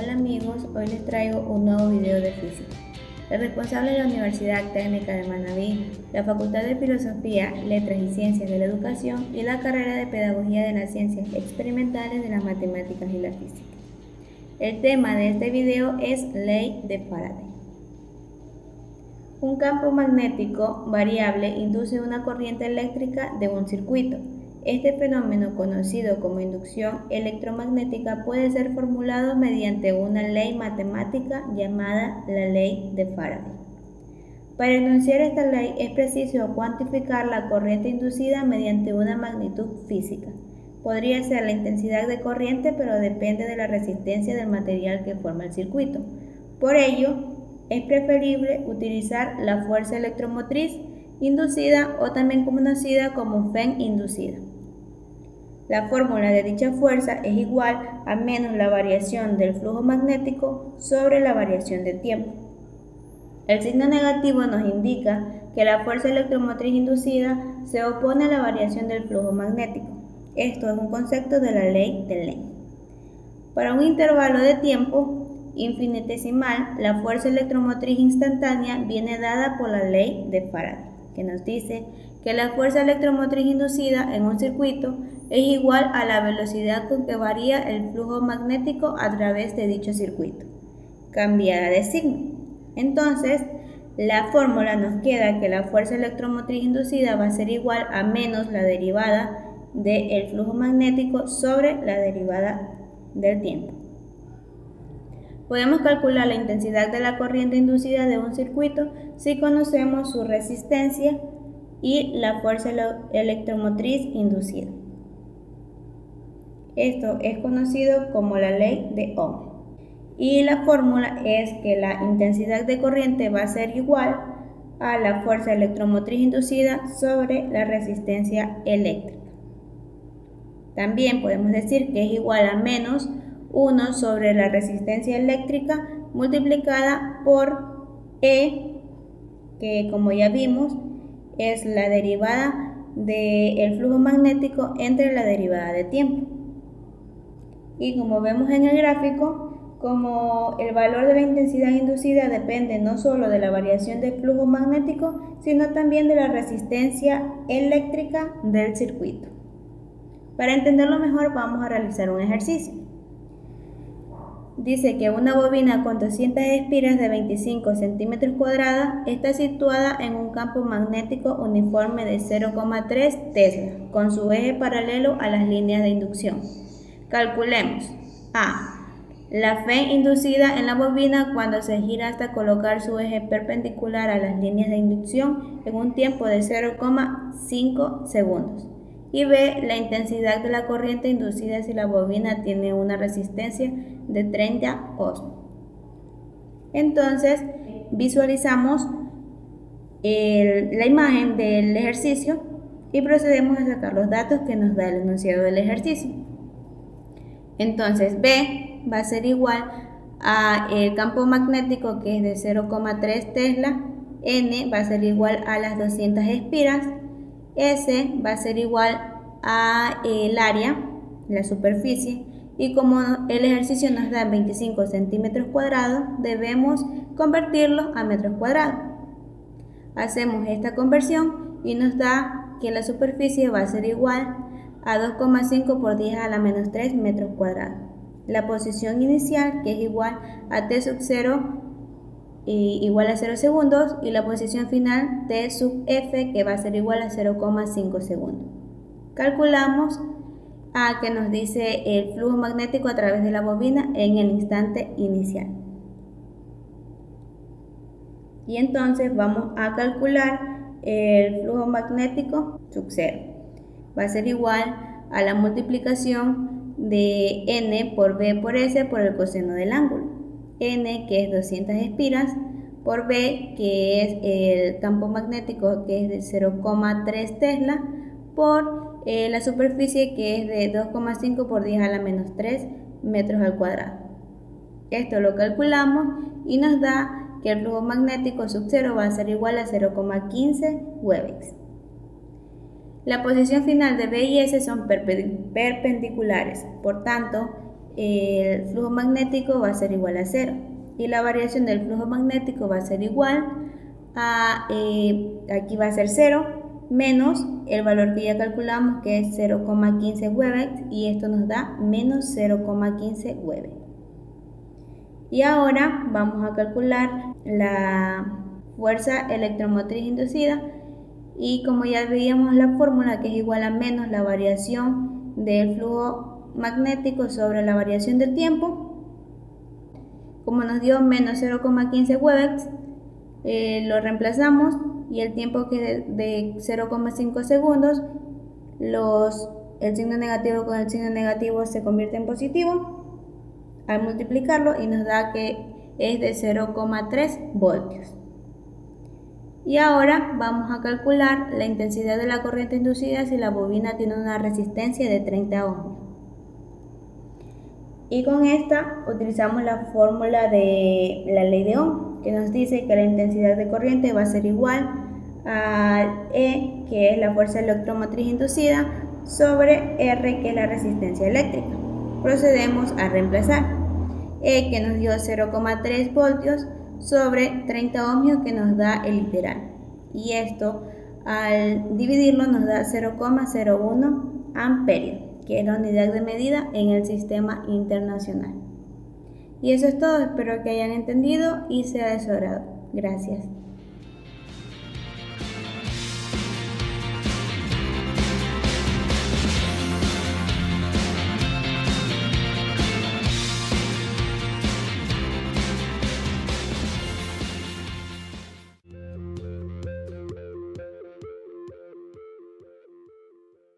Hola amigos, hoy les traigo un nuevo video de física. El responsable de la Universidad Técnica de Manabí, la Facultad de Filosofía, Letras y Ciencias de la Educación y la carrera de Pedagogía de las Ciencias Experimentales de las Matemáticas y la Física. El tema de este video es Ley de Faraday. Un campo magnético variable induce una corriente eléctrica de un circuito. Este fenómeno, conocido como inducción electromagnética, puede ser formulado mediante una ley matemática llamada la ley de Faraday. Para enunciar esta ley es preciso cuantificar la corriente inducida mediante una magnitud física. Podría ser la intensidad de corriente, pero depende de la resistencia del material que forma el circuito. Por ello, es preferible utilizar la fuerza electromotriz inducida o también conocida como FEN inducida. La fórmula de dicha fuerza es igual a menos la variación del flujo magnético sobre la variación de tiempo. El signo negativo nos indica que la fuerza electromotriz inducida se opone a la variación del flujo magnético. Esto es un concepto de la ley de Lane. Para un intervalo de tiempo infinitesimal, la fuerza electromotriz instantánea viene dada por la ley de Faraday, que nos dice que la fuerza electromotriz inducida en un circuito es igual a la velocidad con que varía el flujo magnético a través de dicho circuito, cambiada de signo. Entonces, la fórmula nos queda que la fuerza electromotriz inducida va a ser igual a menos la derivada del flujo magnético sobre la derivada del tiempo. Podemos calcular la intensidad de la corriente inducida de un circuito si conocemos su resistencia y la fuerza electromotriz inducida. Esto es conocido como la ley de Ohm. Y la fórmula es que la intensidad de corriente va a ser igual a la fuerza electromotriz inducida sobre la resistencia eléctrica. También podemos decir que es igual a menos 1 sobre la resistencia eléctrica multiplicada por E, que como ya vimos es la derivada del flujo magnético entre la derivada de tiempo. Y como vemos en el gráfico, como el valor de la intensidad inducida depende no solo de la variación del flujo magnético, sino también de la resistencia eléctrica del circuito. Para entenderlo mejor, vamos a realizar un ejercicio. Dice que una bobina con 200 espiras de 25 centímetros cuadrados está situada en un campo magnético uniforme de 0,3 Tesla, con su eje paralelo a las líneas de inducción. Calculemos A. La FEN inducida en la bobina cuando se gira hasta colocar su eje perpendicular a las líneas de inducción en un tiempo de 0,5 segundos. Y B. La intensidad de la corriente inducida si la bobina tiene una resistencia de 30 ohms. Entonces, visualizamos la imagen del ejercicio y procedemos a sacar los datos que nos da el enunciado del ejercicio. Entonces, B va a ser igual a el campo magnético, que es de 0,3 Tesla. N va a ser igual a las 200 espiras. S va a ser igual a el área, la superficie, y como el ejercicio nos da 25 centímetros cuadrados, debemos convertirlo a metros cuadrados. Hacemos esta conversión y nos da que la superficie va a ser igual a 2,5 por 10 a la menos 3 metros cuadrados. La posición inicial, que es igual a t sub 0 igual a 0 segundos, y la posición final t sub f, que va a ser igual a 0,5 segundos. Calculamos A, que nos dice el flujo magnético a través de la bobina en el instante inicial. Y entonces vamos a calcular el flujo magnético sub 0. Va a ser igual a la multiplicación de n por b por s por el coseno del ángulo. N, que es 200 espiras, por B, que es el campo magnético, que es de 0,3 Tesla, por la superficie, que es de 2,5 por 10 a la menos 3 metros al cuadrado. Esto lo calculamos y nos da que el flujo magnético sub 0 va a ser igual a 0,15 Webex. La posición final de B y S son perpendiculares, por tanto, el flujo magnético va a ser igual a 0 y la variación del flujo magnético va a ser igual a, aquí va a ser 0 menos el valor que ya calculamos, que es 0,15 Webex, y esto nos da menos 0,15 Webex. Y ahora vamos a calcular la fuerza electromotriz inducida, y como ya veíamos la fórmula, que es igual a menos la variación del flujo magnético sobre la variación del tiempo, como nos dio menos 0,15 Webex, lo reemplazamos y el tiempo que es de 0,5 segundos, el signo negativo con el signo negativo se convierte en positivo al multiplicarlo y nos da que es de 0,3 voltios. Y ahora vamos a calcular la intensidad de la corriente inducida si la bobina tiene una resistencia de 30 ohmios. Y con esta utilizamos la fórmula de la ley de Ohm, que nos dice que la intensidad de corriente va a ser igual a E, que es la fuerza electromotriz inducida, sobre R, que es la resistencia eléctrica. Procedemos a reemplazar E, que nos dio 0,3 voltios, sobre 30 ohmios, que nos da el literal. Y esto, al dividirlo, nos da 0,01 amperios, que es la unidad de medida en el sistema internacional. Y eso es todo, espero que hayan entendido y sea de su agrado. Gracias.